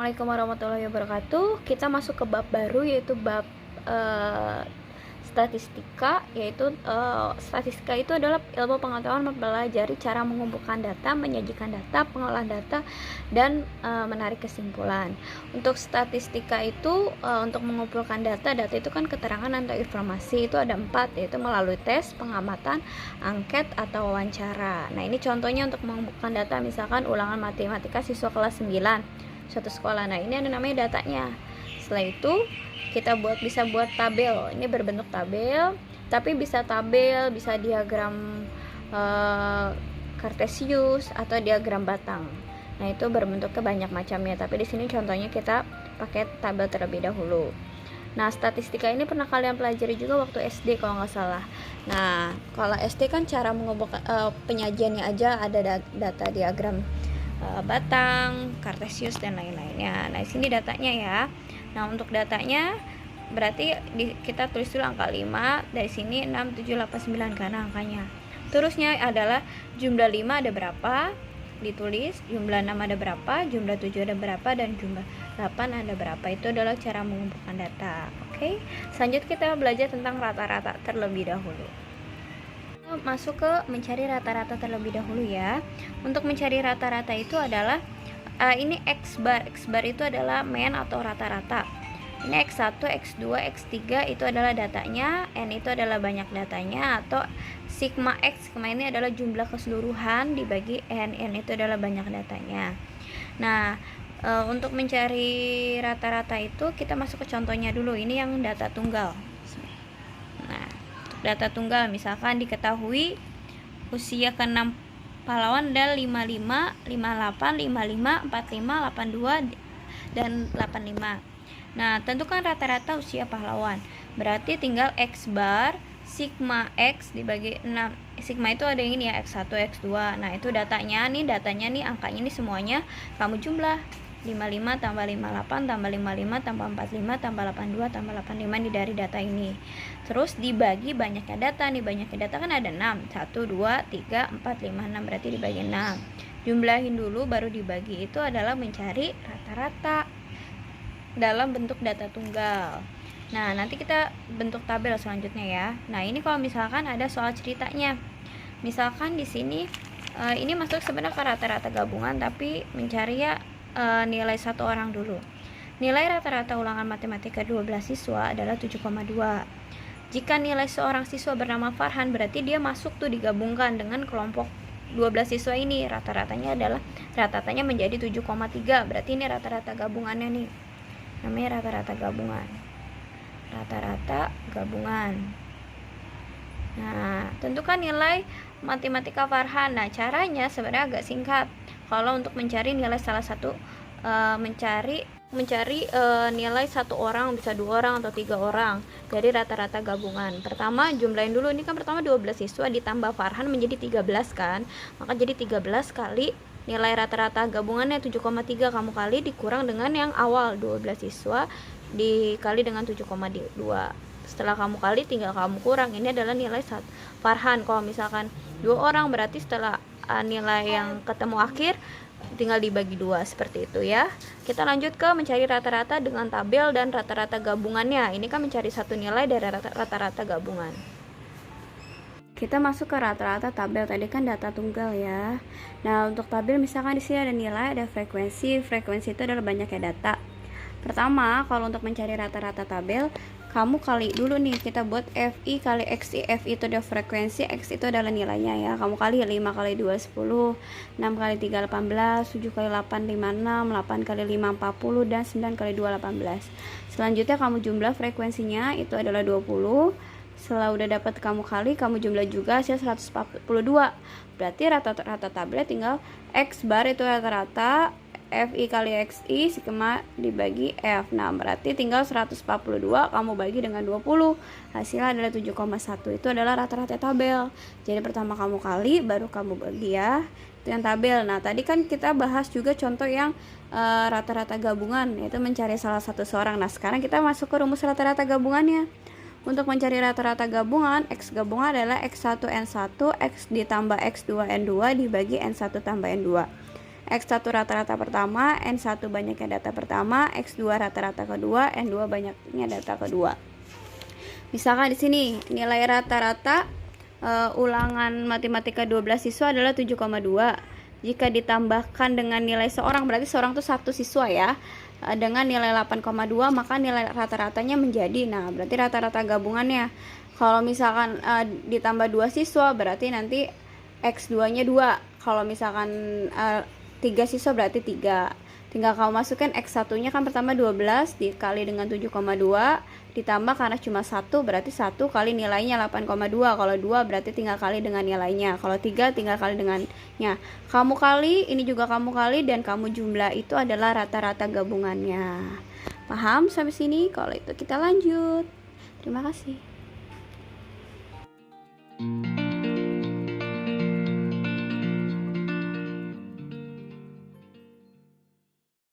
Assalamualaikum warahmatullahi wabarakatuh. Kita masuk ke bab baru, yaitu bab statistika. Statistika itu adalah ilmu pengetahuan mempelajari cara mengumpulkan data, menyajikan data, pengolahan data, dan menarik kesimpulan. Untuk statistika itu untuk mengumpulkan data itu kan keterangan atau informasi. Itu ada 4, yaitu melalui tes, pengamatan, angket, atau wawancara. Nah, ini contohnya untuk mengumpulkan data, misalkan ulangan matematika siswa kelas 9 suatu sekolah. Nah, ini ada namanya datanya. Setelah itu kita bisa buat tabel. Ini berbentuk tabel, tapi bisa tabel, bisa diagram kartesius atau diagram batang. Nah, itu berbentuknya banyak macamnya, tapi di sini contohnya kita pakai tabel terlebih dahulu. Nah, statistika ini pernah kalian pelajari juga waktu SD kalau nggak salah. Nah, kalau SD kan cara mengumpulkan penyajiannya aja ada data diagram batang, kartesius, dan lain-lainnya. Nah, di sini datanya ya. Nah, untuk datanya berarti kita tulis dulu angka 5. Dari sini 6, 7, 8, 9 karena angkanya. Terusnya adalah jumlah 5 ada berapa? Ditulis. Jumlah 6 ada berapa? Jumlah 7 ada berapa? Dan jumlah 8 ada berapa? Itu adalah cara mengumpulkan data. Oke. Selanjutnya kita belajar tentang rata-rata terlebih dahulu. Masuk ke mencari rata-rata terlebih dahulu ya. Untuk mencari rata-rata itu adalah ini X bar. X bar itu adalah mean atau rata-rata. Ini X1, X2, X3 itu adalah datanya, N itu adalah banyak datanya, atau sigma X. Sigma ini adalah jumlah keseluruhan dibagi N. N itu adalah banyak datanya. Nah, untuk mencari rata-rata itu kita masuk ke contohnya dulu. Ini yang data tunggal. Nah, untuk data tunggal misalkan diketahui usia ke-6 pahlawan adalah 55, 58, 55, 45, 82, dan 85. Nah, tentukan rata-rata usia pahlawan. Berarti tinggal X bar sigma X dibagi 6. Sigma itu ada yang ini ya, X1, X2. Nah, itu datanya nih, angkanya nih semuanya kamu jumlah. 55 tambah 58 tambah 55 tambah 45 tambah 82 tambah 85 ini dari data ini. Terus dibagi banyaknya data nih. Banyaknya data kan ada 6. 1, 2, 3, 4, 5, 6. Berarti dibagi 6. Jumlahin dulu baru dibagi. Itu adalah mencari rata-rata dalam bentuk data tunggal. Nah, nanti kita bentuk tabel selanjutnya ya. Nah, ini kalau misalkan ada soal ceritanya. Misalkan di sini ini masuk sebenarnya ke rata-rata gabungan, tapi mencari ya nilai satu orang dulu. Nilai rata-rata ulangan matematika 12 siswa adalah 7,2. Jika nilai seorang siswa bernama Farhan, berarti dia masuk tuh digabungkan dengan kelompok 12 siswa ini. Rata-ratanya menjadi 7,3. Berarti ini rata-rata gabungannya nih. Namanya rata-rata gabungan. Rata-rata gabungan. Nah, tentukan nilai matematika Farhan. Nah, caranya sebenarnya agak singkat. Kalau untuk mencari nilai salah satu, mencari nilai satu orang, bisa 2 orang atau 3 orang dari rata-rata gabungan. Pertama, jumlahin dulu. Ini kan pertama 12 siswa ditambah Farhan menjadi 13 kan. Maka jadi 13 kali nilai rata-rata gabungannya 7,3 kamu kali dikurang dengan yang awal 12 siswa dikali dengan 7,2. Setelah kamu kali tinggal kamu kurang. Ini adalah nilai Farhan. Kalau misalkan 2 orang berarti setelah nilai yang ketemu akhir tinggal dibagi 2, seperti itu ya. Kita lanjut ke mencari rata-rata dengan tabel dan rata-rata gabungannya. Ini kan mencari satu nilai dari rata-rata gabungan. Kita masuk ke rata-rata tabel. Tadi kan data tunggal ya. Nah, untuk tabel misalkan di sini ada nilai, ada frekuensi. Frekuensi itu adalah banyaknya data. Pertama, kalau untuk mencari rata-rata tabel, kamu kali dulu nih, kita buat FI kali XI. FI itu adalah frekuensi, X itu adalah nilainya ya. Kamu kali 5 kali 2 10, 6 kali 3 18, 7 kali 8 56, 8 kali 5 40, dan 9 kali 2 18. Selanjutnya kamu jumlah frekuensinya itu adalah 20. Setelah udah dapat kamu kali, kamu jumlah juga hasil 142. Berarti rata-rata tabel tinggal X bar itu rata-rata, FI kali XI sigma dibagi F. Nah, berarti tinggal 142 kamu bagi dengan 20. Hasilnya adalah 7,1. Itu adalah rata-rata tabel. Jadi pertama kamu kali, baru kamu bagi ya. Itu yang tabel. Nah, tadi kan kita bahas juga contoh yang rata-rata gabungan, yaitu mencari salah satu seorang. Nah, sekarang kita masuk ke rumus rata-rata gabungannya. Untuk mencari rata-rata gabungan, X gabungan adalah X1 N1, X ditambah X2 N2 dibagi N1 tambah N2. X1 rata-rata pertama, N1 banyaknya data pertama, X2 rata-rata kedua, N2 banyaknya data kedua. Misalkan di sini nilai rata-rata ulangan matematika 12 siswa adalah 7,2. Jika ditambahkan dengan nilai seorang, berarti seorang itu satu siswa ya, dengan nilai 8,2, maka nilai rata-ratanya menjadi, nah berarti rata-rata gabungannya. Kalau misalkan ditambah 2 siswa, berarti nanti X2 nya 2. Kalau misalkan 3 siswa berarti 3. Tinggal kamu masukkan X1 nya kan pertama 12 dikali dengan 7,2 ditambah karena cuma 1 berarti 1 kali nilainya 8,2. Kalau 2 berarti tinggal kali dengan nilainya. Kalau 3 tinggal kali dengannya. Kamu kali, ini juga kamu kali, dan kamu jumlah, itu adalah rata-rata gabungannya. Paham sampai sini? Kalau itu kita lanjut. Terima kasih.